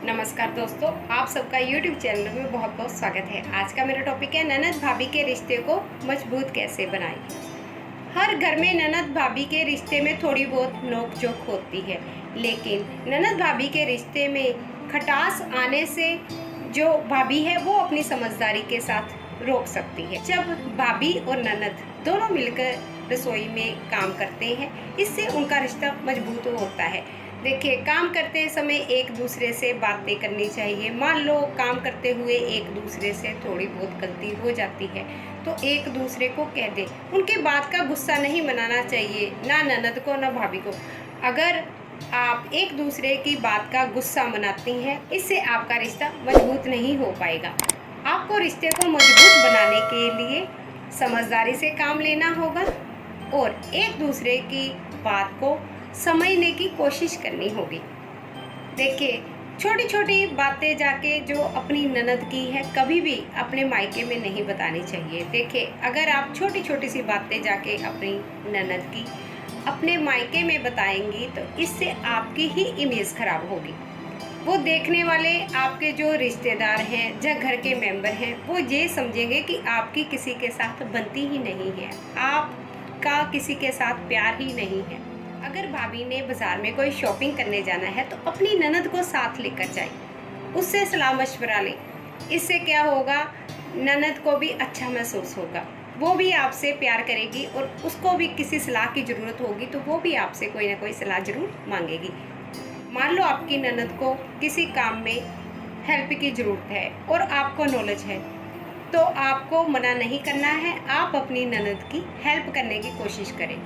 नमस्कार दोस्तों, आप सबका YouTube चैनल में बहुत बहुत स्वागत है। आज का मेरा टॉपिक है ननद भाभी के रिश्ते को मजबूत कैसे बनाएं। हर घर में ननद भाभी के रिश्ते में थोड़ी बहुत नोक झोंक होती है, लेकिन ननद भाभी के रिश्ते में खटास आने से जो भाभी है वो अपनी समझदारी के साथ रोक सकती है। जब भाभी और ननद दोनों मिलकर रसोई में काम करते हैं, इससे उनका रिश्ता मजबूत होता है। देखिए, काम करते समय एक दूसरे से बातें करनी चाहिए। मान लो काम करते हुए एक दूसरे से थोड़ी बहुत गलती हो जाती है तो एक दूसरे को कह दे। उनके बात का गुस्सा नहीं मनाना चाहिए, ना ननद को ना भाभी को। अगर आप एक दूसरे की बात का गुस्सा मनाती हैं, इससे आपका रिश्ता मजबूत नहीं हो पाएगा। आपको रिश्ते को मजबूत बनाने के लिए समझदारी से काम लेना होगा और एक दूसरे की बात को समझने की कोशिश करनी होगी। देखिए, छोटी छोटी बातें जाके जो अपनी ननद की है कभी भी अपने मायके में नहीं बतानी चाहिए। देखिए, अगर आप छोटी छोटी सी बातें जाके अपनी ननद की अपने मायके में बताएंगी तो इससे आपकी ही इमेज खराब होगी। वो देखने वाले आपके जो रिश्तेदार हैं, जो घर के मेंबर हैं, वो ये समझेंगे कि आपकी किसी के साथ बनती ही नहीं है, आपका किसी के साथ प्यार ही नहीं है। अगर भाभी ने बाज़ार में कोई शॉपिंग करने जाना है तो अपनी ननद को साथ लेकर जाए, उससे सलाह मशवरा लें। इससे क्या होगा, ननद को भी अच्छा महसूस होगा, वो भी आपसे प्यार करेगी और उसको भी किसी सलाह की ज़रूरत होगी तो वो भी आपसे कोई ना कोई सलाह ज़रूर मांगेगी। मान लो आपकी ननद को किसी काम में हेल्प की ज़रूरत है और आपको नॉलेज है, तो आपको मना नहीं करना है। आप अपनी ननद की हेल्प करने की कोशिश करें।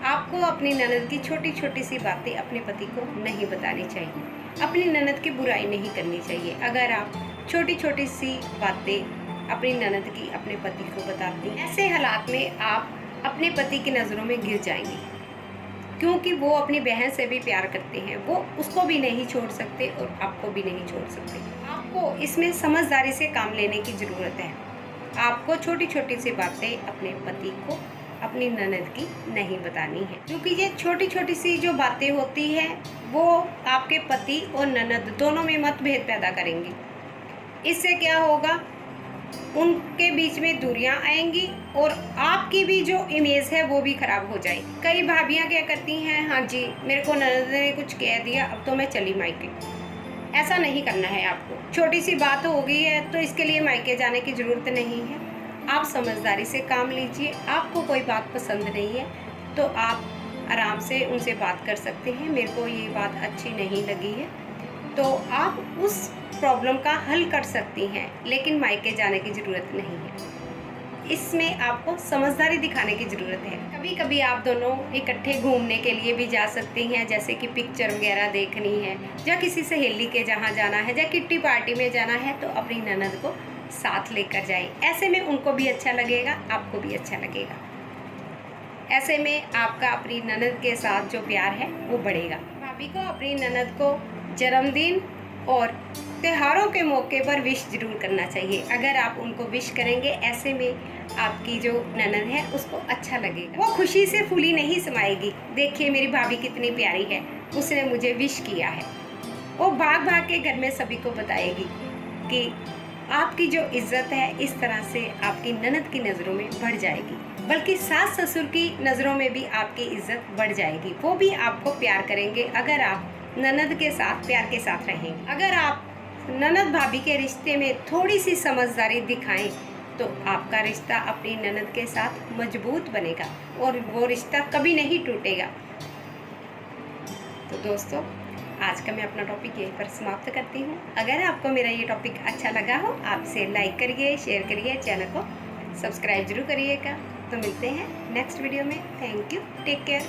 आपको अपनी ननद की छोटी छोटी सी बातें अपने पति को नहीं बतानी चाहिए, अपनी ननद की बुराई नहीं करनी चाहिए। अगर आप छोटी छोटी सी बातें अपनी ननद की अपने पति को बताती हैं, ऐसे हालात में आप अपने पति की नज़रों में गिर जाएंगे, क्योंकि वो अपनी बहन से भी प्यार करते हैं, वो उसको भी नहीं छोड़ सकते और आपको भी नहीं छोड़ सकते। आपको इसमें समझदारी से काम लेने की ज़रूरत है। आपको छोटी छोटी सी बातें अपने पति को अपनी ननद की नहीं बतानी है, क्योंकि ये छोटी छोटी सी जो बातें होती हैं वो आपके पति और ननद दोनों में मतभेद पैदा करेंगी। इससे क्या होगा, उनके बीच में दूरियां आएंगी और आपकी भी जो इमेज है वो भी खराब हो जाएगी। कई भाभियां क्या करती हैं, हाँ जी मेरे को ननद ने कुछ कह दिया, अब तो मैं चली मायके। ऐसा नहीं करना है आपको। छोटी सी बात हो गई है तो इसके लिए मायके जाने की ज़रूरत नहीं है। आप समझदारी से काम लीजिए। आपको कोई बात पसंद नहीं है तो आप आराम से उनसे बात कर सकते हैं, मेरे को ये बात अच्छी नहीं लगी है, तो आप उस प्रॉब्लम का हल कर सकती हैं, लेकिन मायके जाने की ज़रूरत नहीं है। इसमें आपको समझदारी दिखाने की ज़रूरत है। कभी कभी आप दोनों इकट्ठे घूमने के लिए भी जा सकती हैं, जैसे कि पिक्चर वगैरह देखनी है या किसी सहेली के जहाँ जाना है या किट्टी पार्टी में जाना है तो अपनी ननद को साथ लेकर जाएं। ऐसे में उनको भी अच्छा लगेगा, आपको भी अच्छा लगेगा। ऐसे में आपका अपनी ननद के साथ जो प्यार है वो बढ़ेगा। भाभी को अपनी ननद को जन्मदिन और त्योहारों के मौके पर विश जरूर करना चाहिए। अगर आप उनको विश करेंगे, ऐसे में आपकी जो ननद है उसको अच्छा लगेगा, वो खुशी से फूली नहीं समाएगी। देखिए मेरी भाभी कितनी प्यारी है, उसने मुझे विश किया है। वो भाग भाग के घर में सभी को बताएगी कि आपकी जो इज्जत है इस तरह से आपकी ननद की नज़रों में बढ़ जाएगी, बल्कि सास ससुर की नज़रों में भी आपकी इज्जत बढ़ जाएगी। वो भी आपको प्यार करेंगे अगर आप ननद के साथ प्यार के साथ रहेंगे। अगर आप ननद भाभी के रिश्ते में थोड़ी सी समझदारी दिखाएं तो आपका रिश्ता अपनी ननद के साथ मजबूत बनेगा और वो रिश्ता कभी नहीं टूटेगा। तो दोस्तों, आज का मैं अपना टॉपिक यहीं पर समाप्त करती हूँ। अगर आपको मेरा ये टॉपिक अच्छा लगा हो, आप इसे लाइक करिए, शेयर करिए, चैनल को सब्सक्राइब जरूर करिएगा। तो मिलते हैं नेक्स्ट वीडियो में। Thank you, take care.